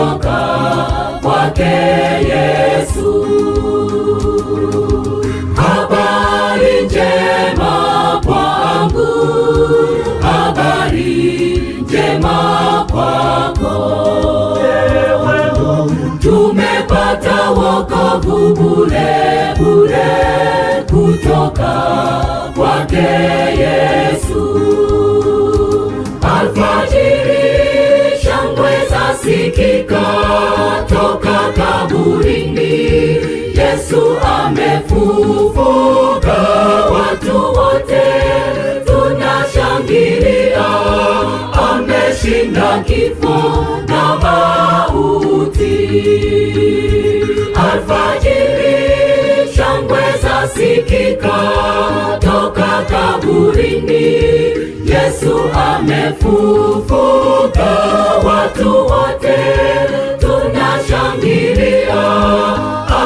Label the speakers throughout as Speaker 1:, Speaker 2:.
Speaker 1: kutoka kwake Yesu. Habari njema kwangu, habari njema kwako. Tumepata wokovu bure bure kutoka kwake Yesu. Alfajiri shangwe zasikika toka kaburini, Yesu amefufuka, watu wote tunashangilia, ameshinda kifo na mauti. Alfajiri shangwe zasikika toka kaburini, Yesu amefufuka, watu wote tunashangilia,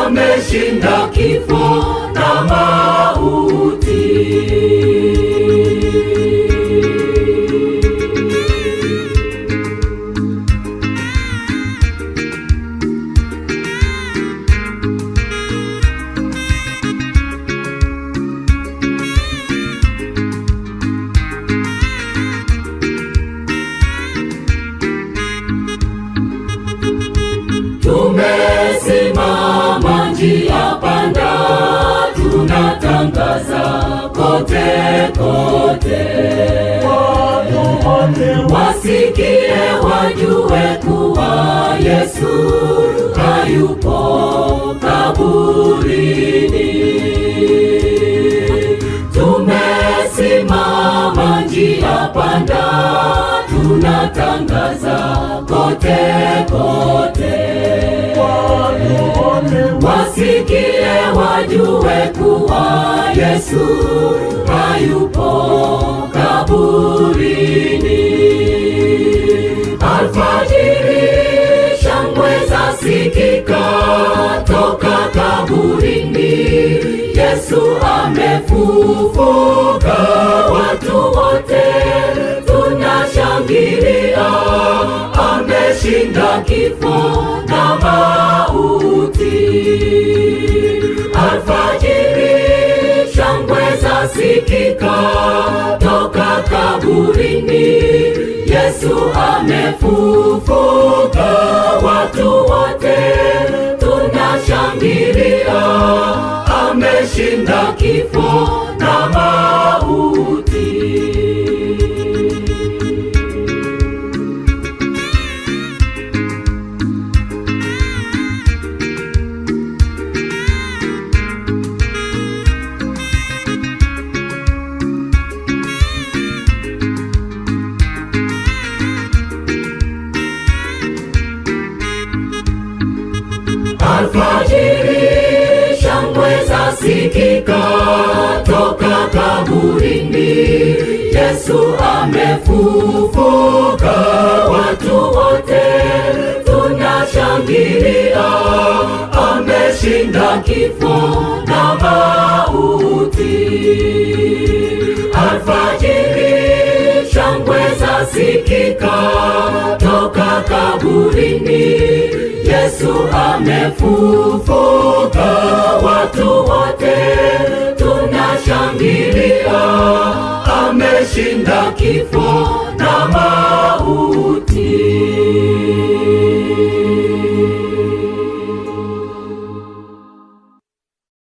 Speaker 1: ameshinda kifo na mauti. Tumesimama njia panda, tunatangaza kote kote, wasikie wajue kuwa Yesu hayupo kaburini. Tumesimama njia panda, tunatangaza kote kote, wasikie wajue kuwa Yesu hayupo kaburini. Alfajiri shangwe zasikika toka kaburini, Yesu amefufuka, watu wote tunashangilia, ameshinda kifo na mauti. Alfajiri shangwe zasikika toka kaburini, Yesu amefufuka, watu wote tunashangilia, ameshinda kifo na mauti. Alfajiri shangwe zasikika toka kaburini, Yesu amefufuka, watu wote tunashangilia, ameshinda kifo na mauti. Alfajiri shangwe zasikika toka kaburini, Yesu amefufuka, watu wote tunashangilia, ameshinda kifo na mauti.